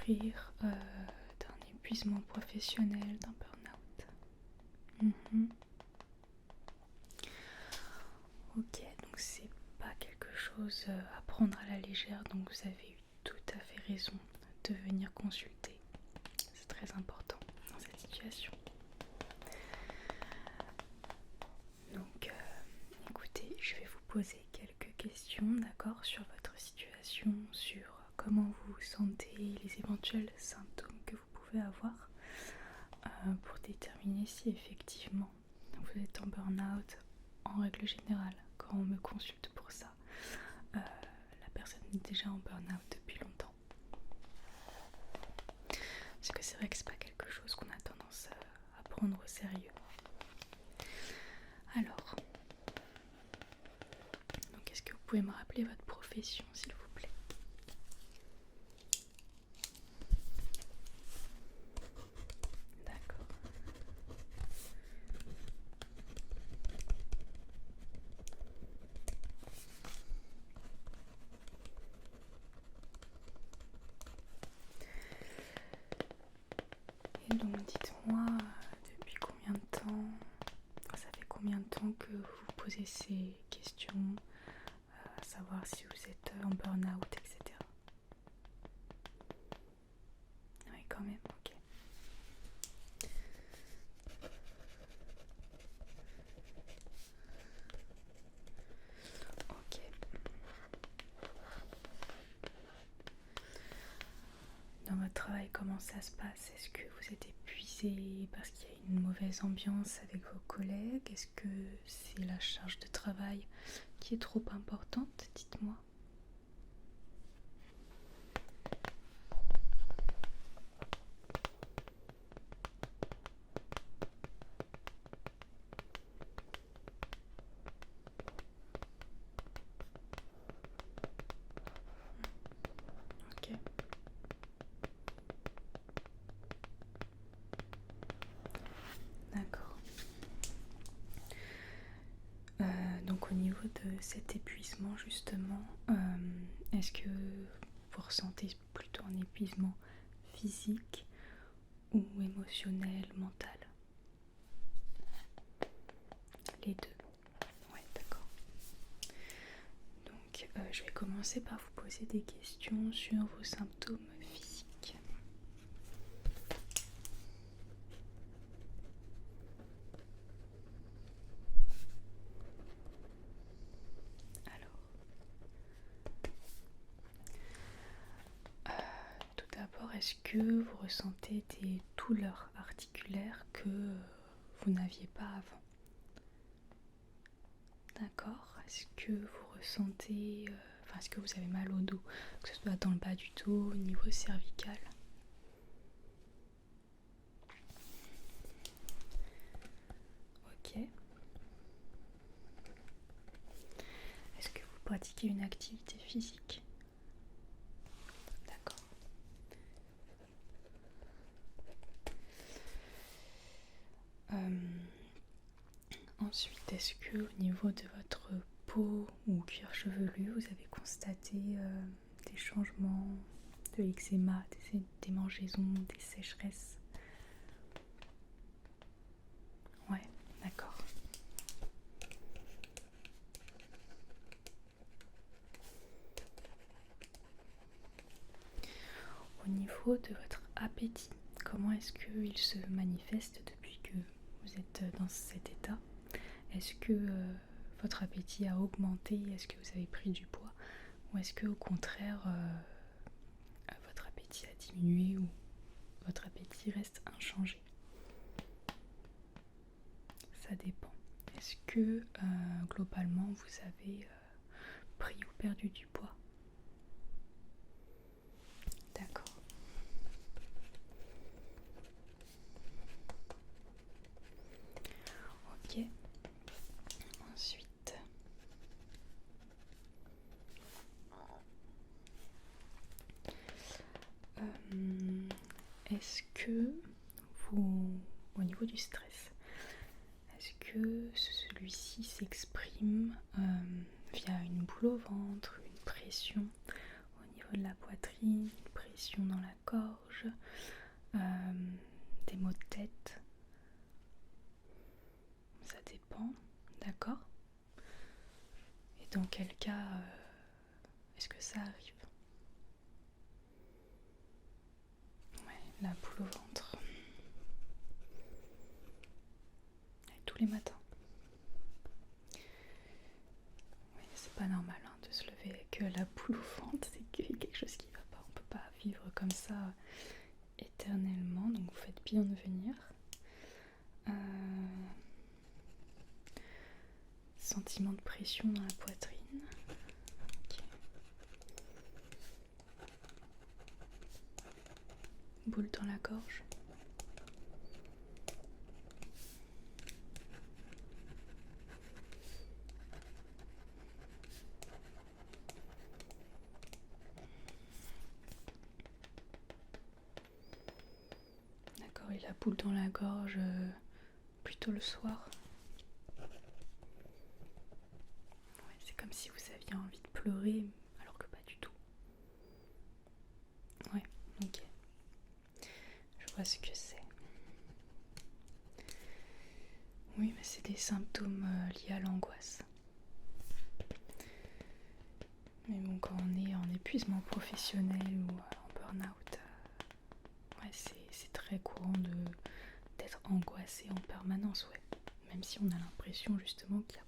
souffrir d'un épuisement professionnel, d'un burn-out. Ok, donc c'est pas quelque chose à prendre à la légère, donc vous avez eu tout à fait raison de venir consulter. C'est très important dans cette situation. Donc écoutez, je vais vous poser quelques questions, d'accord, sur votre situation, sur comment vous vous sentez, les éventuels symptômes que vous pouvez avoir, pour déterminer si effectivement vous êtes en burn-out. En règle générale, quand on me consulte pour ça, la personne est déjà en burn-out depuis longtemps. Parce que c'est vrai que c'est pas quelque chose qu'on a tendance à prendre au sérieux. Alors, donc est-ce que vous pouvez me rappeler votre profession, s'il vous plaît? D'accord. Et donc dites-moi, depuis combien de temps, ça fait combien de temps que vous vous posez ces questions, à savoir si vous êtes en burn-out, etc. Oui, quand même, ok. Ok. Dans votre travail, comment ça se passe? Est-ce que vous êtes épuisé parce qu'il y a une mauvaise ambiance avec vos collègues? Est-ce que c'est la charge de travail qui est trop importante? Dites-moi. Ok. D'accord. Donc au niveau de cet épuisement justement, est-ce que vous ressentez plutôt un épuisement physique ou émotionnel, mental? Les deux. Ouais, d'accord. Donc je vais commencer par vous poser des questions sur vos symptômes physiques. Alors, tout d'abord, est-ce que vous ressentez des douleurs articulaires que vous n'aviez pas avant? D'accord. Est-ce que vous ressentez, est-ce que vous avez mal au dos, que ce soit dans le bas du dos, au niveau cervical? Ok. Est-ce que vous pratiquez une activité physique? D'accord. Ensuite, est-ce que au niveau de votre peau ou cuir chevelu, vous avez constaté des changements, de l'eczéma, des démangeaisons, des sécheresses? Ouais, d'accord. Au niveau de votre appétit, comment est-ce qu'il se manifeste depuis que vous êtes dans cet état? Est-ce que votre appétit a augmenté? Est-ce que vous avez pris du poids? Ou est-ce que au contraire votre appétit a diminué ou votre appétit reste inchangé? Ça dépend. Est-ce que globalement vous avez pris ou perdu du poids? D'accord. Ok. Ensuite, est-ce que vous, au niveau du stress, est-ce que celui-ci s'exprime via une boule au ventre, une pression au niveau de la poitrine, une pression pression dans la gorge, des maux de tête. Ça dépend, d'accord? Et dans quel cas est-ce que ça arrive? Ouais, la boule au ventre. Et tous les matins. Oui, c'est pas normal de se lever avec la boule au ventre, c'est qu'il y a quelque chose qui va pas. On peut pas vivre comme ça éternellement, donc vous faites bien de venir. Sentiment de pression dans la poitrine. Okay. Boule dans la gorge. D'accord, et la boule dans la gorge plutôt le soir. Ouais, c'est comme si vous aviez envie de pleurer alors que pas du tout. Ouais, ok. Je vois ce que c'est. Oui, mais c'est des symptômes liés à l'angoisse. Mais bon, quand on est en épuisement professionnel ou en burn-out, ouais, c'est très courant d'être angoissé en permanence, ouais. Même si on a l'impression justement qu'il n'y a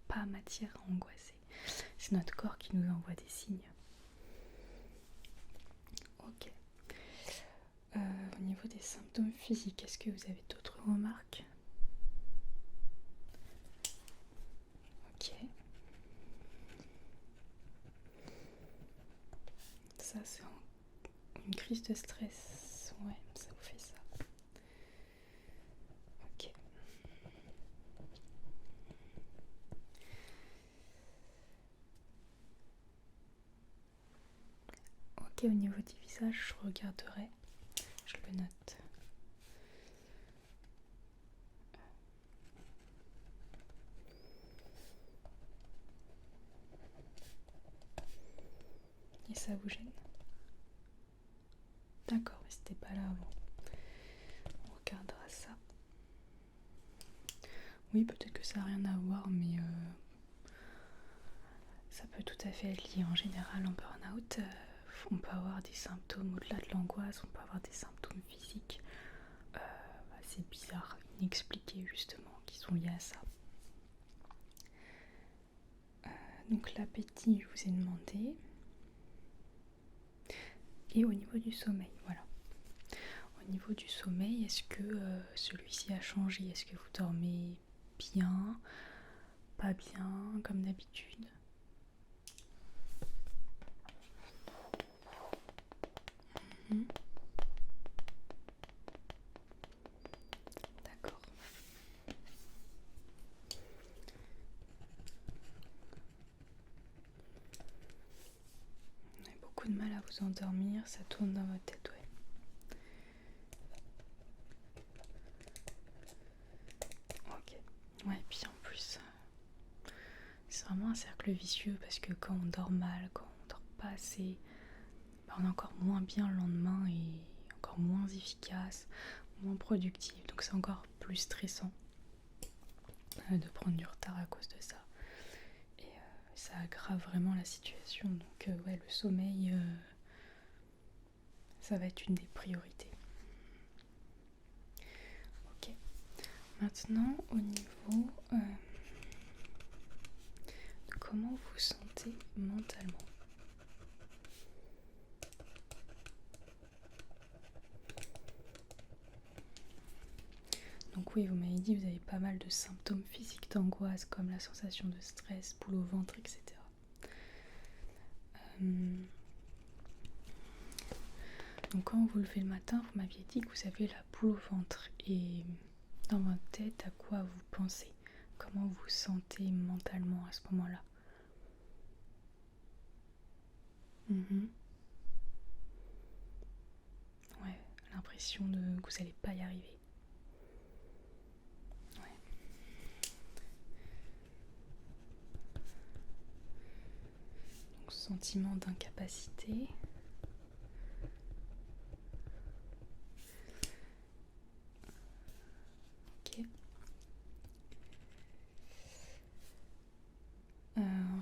pas matière à angoisser. C'est notre corps qui nous envoie des signes. Ok. Au niveau des symptômes physiques, est-ce que vous avez d'autres remarques? Ok. Ça, c'est une crise de stress. Ouais, ça vous fait ça. Ok. Ok, au niveau du visage, je regarderai. Je le note. Et ça vous gêne? D'accord, mais c'était pas là avant. On regardera ça. Oui, peut-être que ça n'a rien à voir, mais ça peut tout à fait être lié en général en burn-out. On peut avoir des symptômes au-delà de l'angoisse, on peut avoir des symptômes physiques assez bizarres, inexpliqués justement, qui sont liés à ça. Donc l'appétit, je vous ai demandé. Et au niveau du sommeil, voilà. Au niveau du sommeil, est-ce que celui-ci a changé? Est-ce que vous dormez bien, pas bien, comme d'habitude? D'accord. Vous avez beaucoup de mal à vous endormir, ça tourne dans votre tête, ouais. Ok. Ouais, puis en plus, c'est vraiment un cercle vicieux parce que quand on dort mal, quand on dort pas assez, on est encore moins bien le lendemain et encore moins efficace, moins productif. Donc c'est encore plus stressant de prendre du retard à cause de ça. Et ça aggrave vraiment la situation. Donc ouais, le sommeil, ça va être une des priorités. Ok. Maintenant, au niveau de comment vous vous sentez mentalement. Donc oui, vous m'avez dit que vous avez pas mal de symptômes physiques d'angoisse comme la sensation de stress, boule au ventre, etc. Donc quand vous vous levez le matin, vous m'aviez dit que vous avez la boule au ventre. Et dans votre tête, à quoi vous pensez? Comment vous vous sentez mentalement à ce moment-là? Ouais, l'impression que vous n'allez pas y arriver. Sentiment d'incapacité.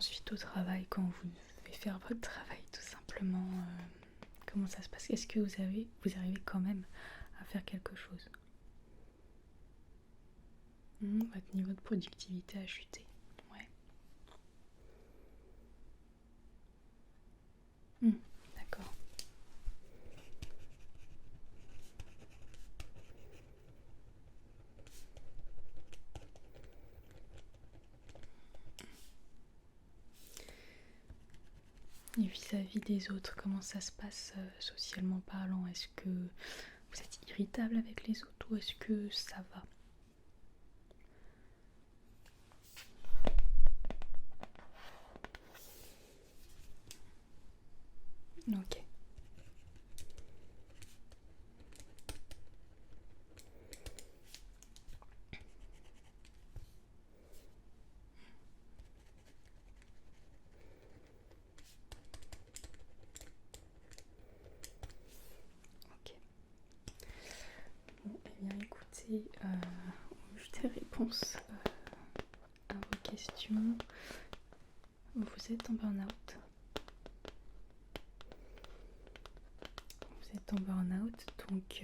ensuite au travail, quand vous devez faire votre travail tout simplement, comment ça se passe? Est-ce que vous arrivez quand même à faire quelque chose? Votre niveau de productivité a chuté. Ouais. D'accord. Et vis-à-vis des autres, comment ça se passe socialement parlant? Est-ce que vous êtes irritable avec les autres ou est-ce que ça va? Ok. Ok. Bon, eh bien écoutez, au vu des réponses à vos questions, vous êtes en burn-out. Vous êtes en burn-out, donc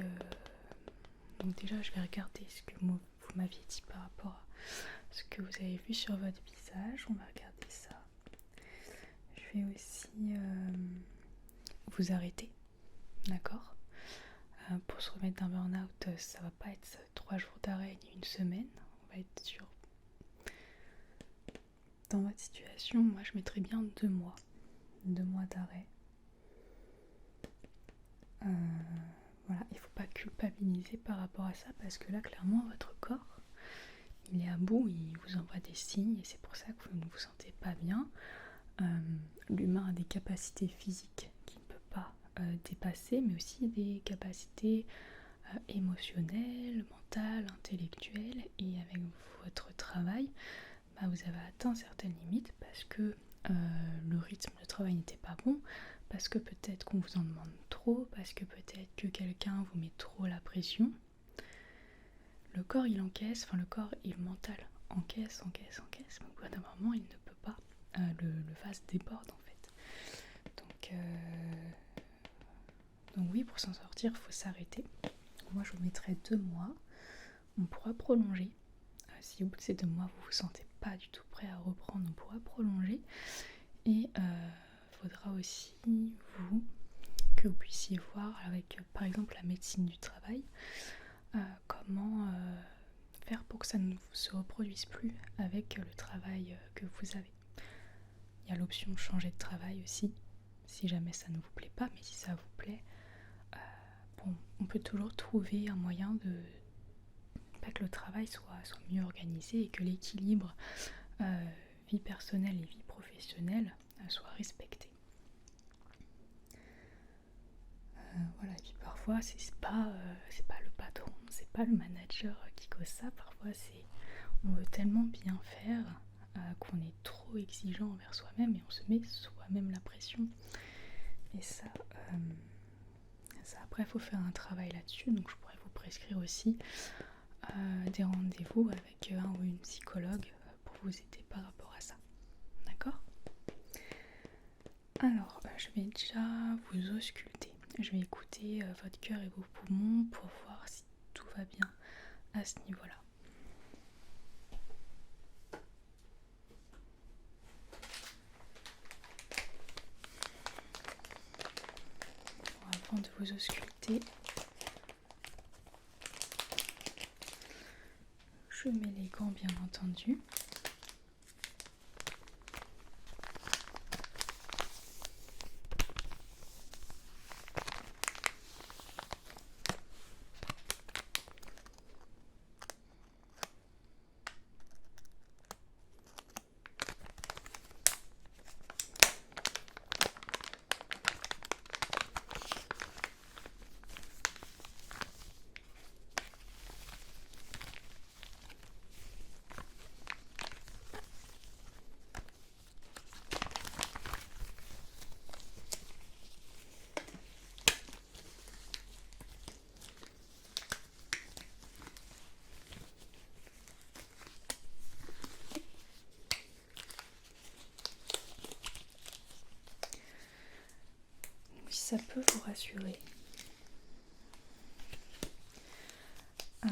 déjà je vais regarder ce que vous m'aviez dit par rapport à ce que vous avez vu sur votre visage. On va regarder ça. Je vais aussi vous arrêter, d'accord? Pour se remettre d'un burn-out, ça va pas être 3 jours d'arrêt ni une semaine. On va être sur... Dans votre situation, moi je mettrais bien 2 mois. 2 mois d'arrêt. Voilà, il ne faut pas culpabiliser par rapport à ça parce que là, clairement, votre corps, il est à bout, il vous envoie des signes et c'est pour ça que vous ne vous sentez pas bien. L'humain a des capacités physiques qu'il ne peut pas dépasser, mais aussi des capacités émotionnelles, mentales, intellectuelles. Et avec votre travail, vous avez atteint certaines limites parce que le rythme de travail n'était pas bon, parce que peut-être qu'on vous en demande trop, parce que peut-être que quelqu'un vous met trop la pression. Le corps il encaisse, le corps et le mental encaisse, mais au bout d'un moment il ne peut pas, le vase déborde en fait. Donc oui, pour s'en sortir, il faut s'arrêter. Moi je vous mettrai 2 mois, on pourra prolonger. Si au bout de ces 2 mois vous vous sentez pas du tout prêt à reprendre, on pourra prolonger. Et faudra aussi que vous puissiez voir avec par exemple la médecine du travail comment faire pour que ça ne se reproduise plus avec le travail que vous avez. Il y a l'option changer de travail aussi, si jamais ça ne vous plaît pas, mais si ça vous plaît, on peut toujours trouver un moyen de que le travail soit mieux organisé et que l'équilibre vie personnelle et vie professionnelle soit respecté. Voilà, et puis parfois c'est pas le patron, c'est pas le manager qui cause ça, parfois c'est on veut tellement bien faire qu'on est trop exigeant envers soi-même et on se met soi-même la pression. Et ça après il faut faire un travail là-dessus, donc je pourrais vous prescrire aussi des rendez-vous avec un ou une psychologue pour vous aider par rapport à ça. D'accord? Alors, je vais déjà vous ausculter. Je vais écouter votre cœur et vos poumons pour voir si tout va bien à ce niveau-là. Bon, avant de vous ausculter, je mets les gants bien entendu. ça peut vous rassurer, je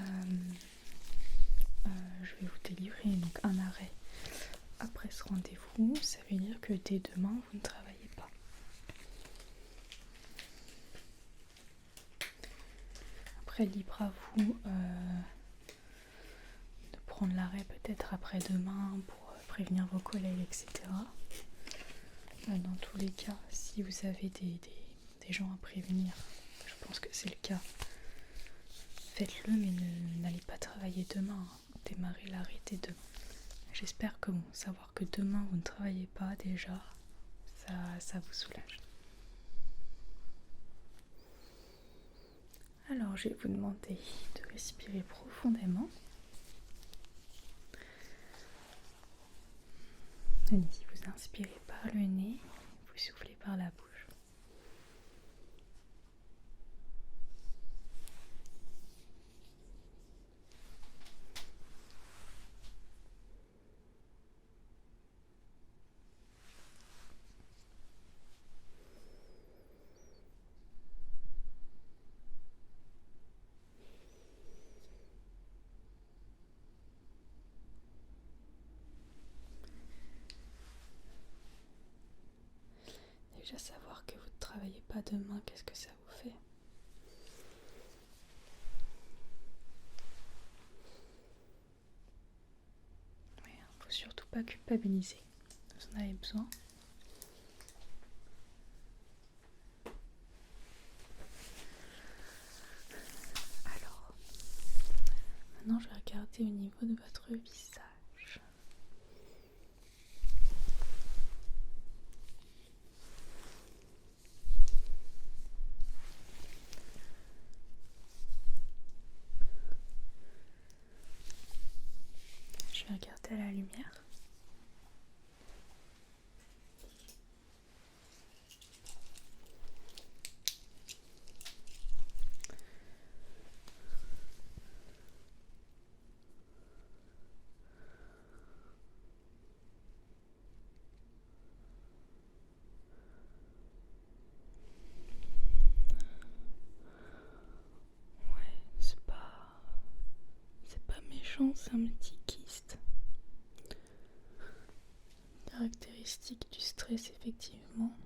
vais vous délivrer donc un arrêt après ce rendez-vous. Ça veut dire que dès demain, vous ne travaillez pas. Après, libre à vous de prendre l'arrêt peut-être après-demain pour prévenir vos collègues, etc. Dans tous les cas, si vous avez des gens à prévenir, je pense que c'est le cas, faites-le, mais n'allez pas travailler demain. Démarrez l'arrêt dès demain. J'espère que savoir que demain vous ne travaillez pas déjà, ça vous soulage. Alors je vais vous demander de respirer profondément. Allez-y, vous inspirez par le nez, vous soufflez par la bouche. Déjà savoir que vous ne travaillez pas demain, qu'est-ce que ça vous fait? Il ne faut surtout pas culpabiliser. Vous en avez besoin. Alors, maintenant je vais regarder au niveau de votre visage. Je vais regarder à la lumière. C'est pas méchant, c'est un petit kyste. Caractéristique du stress, effectivement.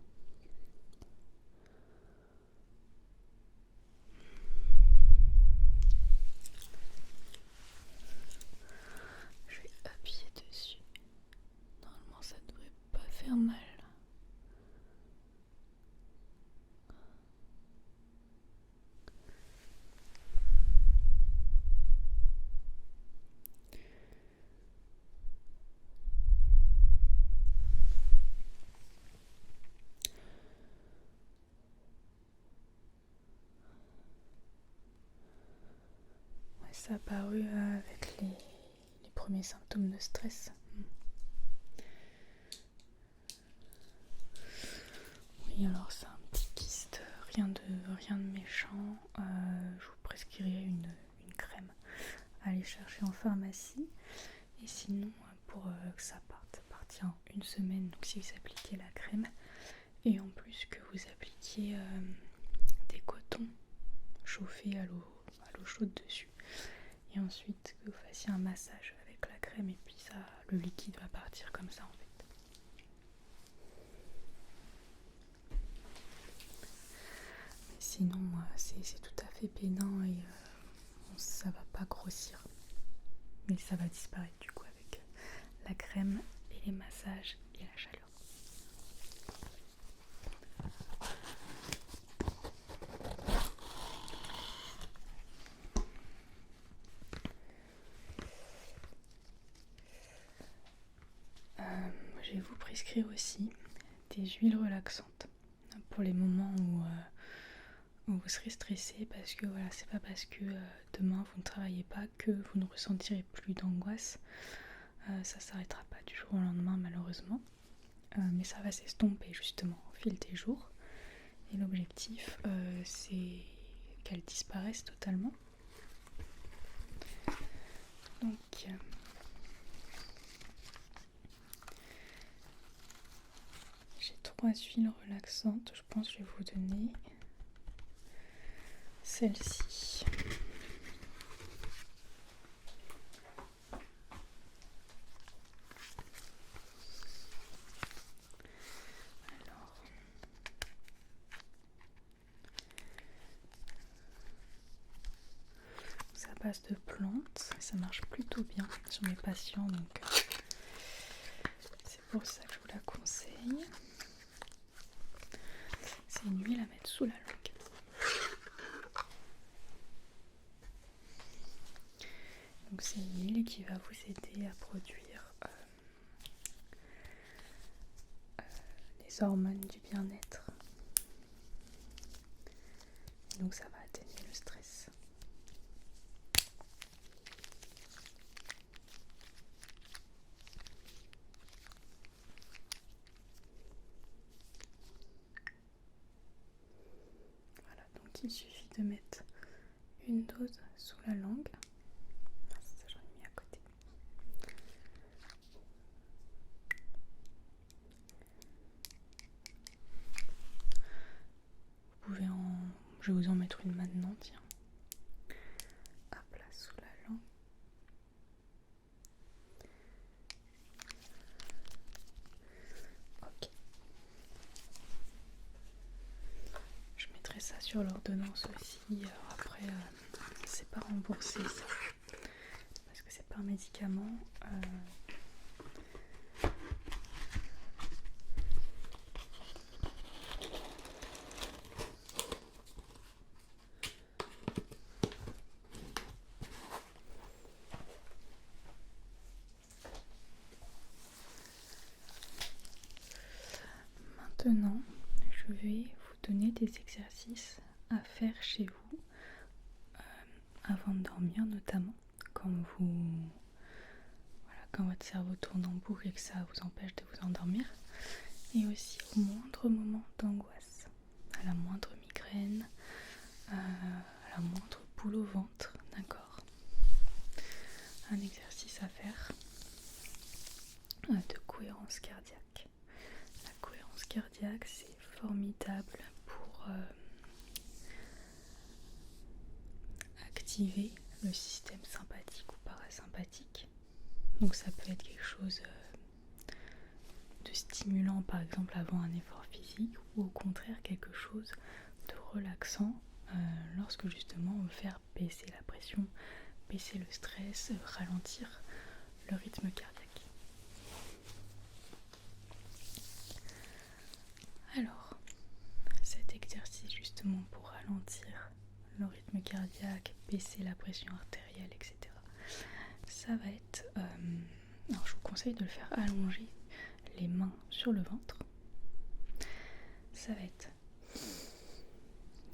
Je vais appuyer dessus. Normalement, ça devrait pas faire mal. Ça a apparu avec les premiers symptômes de stress. Oui, alors c'est un petit kyste, rien de méchant. Je vous prescrirai une crème à aller chercher en pharmacie. Et sinon, pour que ça partira en une semaine. Donc si vous appliquez la crème, et en plus que vous appliquiez des cotons chauffés à l'eau chaude dessus. Et ensuite que vous fassiez un massage avec la crème, et puis ça, le liquide va partir comme ça en fait. Mais sinon, c'est tout à fait bénin et ça va pas grossir. Mais ça va disparaître du coup avec la crème et les massages et la chaleur. Je vais vous prescrire aussi des huiles relaxantes pour les moments où vous serez stressé, parce que voilà, c'est pas parce que demain vous ne travaillez pas que vous ne ressentirez plus d'angoisse. Ça s'arrêtera pas du jour au lendemain malheureusement, mais ça va s'estomper justement au fil des jours. Et l'objectif c'est qu'elles disparaissent totalement. Donc j'ai 3 3 huiles relaxantes. Je pense que je vais vous donner celle-ci. Alors, c'est à base de plantes. Ça marche plutôt bien sur mes patients, donc c'est pour ça que je vous la conseille. C'est une huile à mettre sous la langue. Donc c'est une huile qui va vous aider à produire les hormones du bien-être. Donc ça va atténuer le stress. Voilà, donc il suffit de mettre une dose sous la langue. Ça, j'en ai mis à côté. Je vais vous en mettre une maintenant, tiens. Hop là, sous la langue. Ok. Je mettrai ça sur l'ordonnance aussi. Alors après, c'est pas remboursé ça. Parce que c'est pas un médicament. Maintenant, je vais vous donner des exercices à faire chez vous avant de dormir, notamment quand votre cerveau tourne en boucle et que ça vous empêche de vous endormir, et aussi au moindre moment d'angoisse, à la moindre migraine, à la moindre boule au ventre, d'accord. Un exercice à faire de cohérence cardiaque. La cohérence cardiaque, c'est formidable pour activer le système sympathique ou parasympathique. Donc ça peut être quelque chose de stimulant, par exemple avant un effort physique, ou au contraire quelque chose de relaxant lorsque justement on veut faire baisser la pression, baisser le stress, ralentir le rythme cardiaque. Alors, cet exercice justement pour ralentir le rythme cardiaque, baisser la pression artérielle, etc. Ça va être... alors je vous conseille de le faire allonger les mains sur le ventre. Ça va être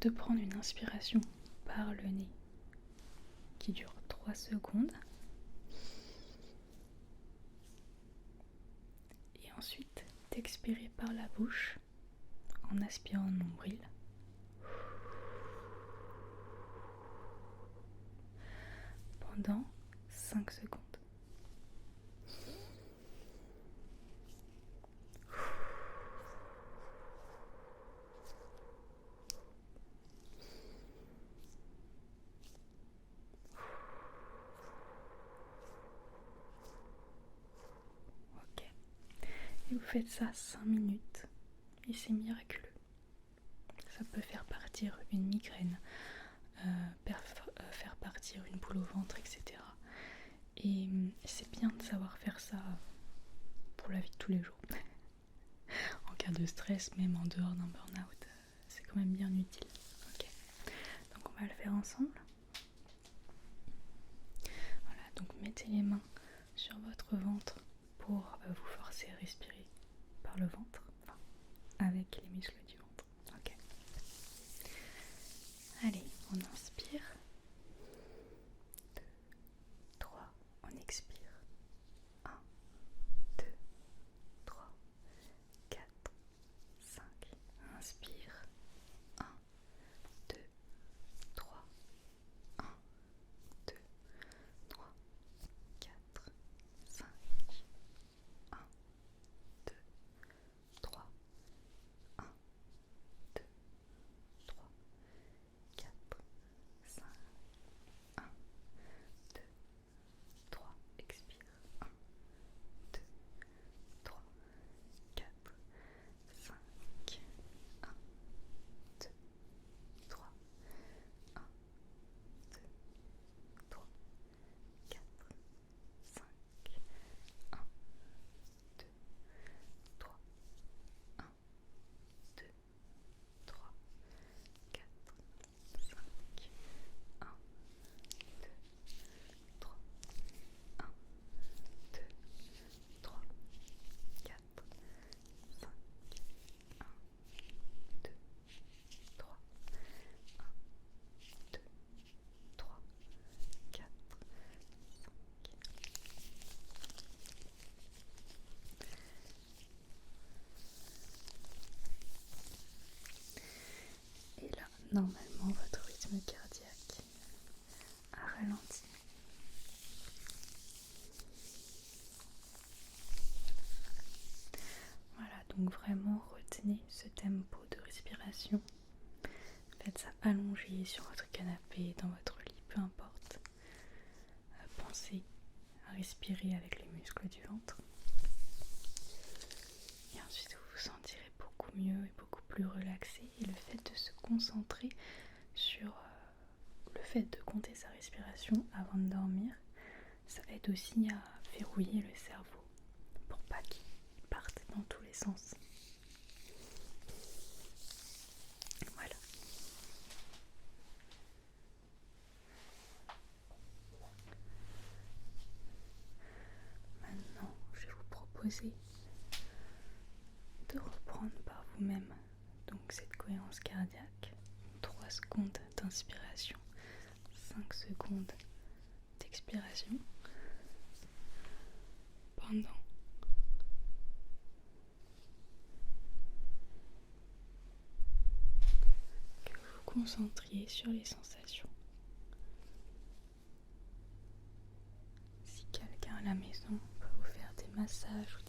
de prendre une inspiration par le nez qui dure 3 secondes. Et ensuite d'expirer par la bouche en aspirant le nombril. Pendant 5 secondes. Ok. Et vous faites ça 5 minutes et c'est miraculeux. Ça peut faire partir une migraine, faire partir une boule au ventre, etc. Et c'est bien de savoir faire ça pour la vie de tous les jours. En cas de stress, même en dehors d'un burn-out, c'est quand même bien utile. Ok. Donc on va le faire ensemble. Voilà, donc mettez les mains sur votre ventre pour vous forcer à respirer par le ventre, enfin, avec les muscles du ventre. Ok. Allez, on inspire. 2, 3, on expire. 1, 2, 3, 4, 5. Inspire. 1, 2, 3, 1, 2, 3, 4, 5. 1, 2, 3, 4, 5. ralenti. Voilà, donc vraiment retenez ce tempo de respiration. Faites ça allongé sur votre canapé, dans votre lit, peu importe. Pensez à respirer avec les muscles du ventre. Et ensuite vous vous sentirez beaucoup mieux et beaucoup plus relaxé. Et le fait de se concentrer sur le fait de compter sa respiration avant de dormir, ça aide aussi à verrouiller le cerveau pour pas qu'il parte dans tous les sens. Voilà. Maintenant, je vais vous proposer de reprendre par vous-même donc cette cohérence cardiaque. 3 secondes d'inspiration, 5 secondes d'expiration. Pendant que vous vous concentriez sur les sensations. Si quelqu'un à la maison peut vous faire des massages ou